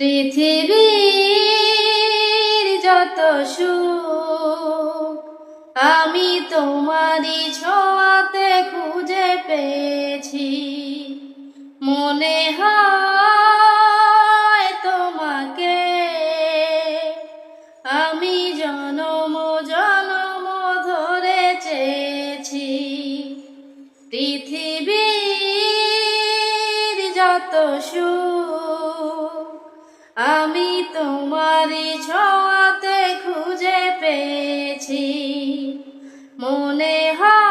পৃথিবীর যত সুখ আমি তোমারই ছোঁয়াতে খুঁজে পেয়েছি। মনে হয় তোমাকে আমি জনম জনম ধরে চেয়েছি। পৃথিবীর যত সুখ আমি তোমারই ছোঁয়াতে খুঁজে পেয়েছি। মনে হয়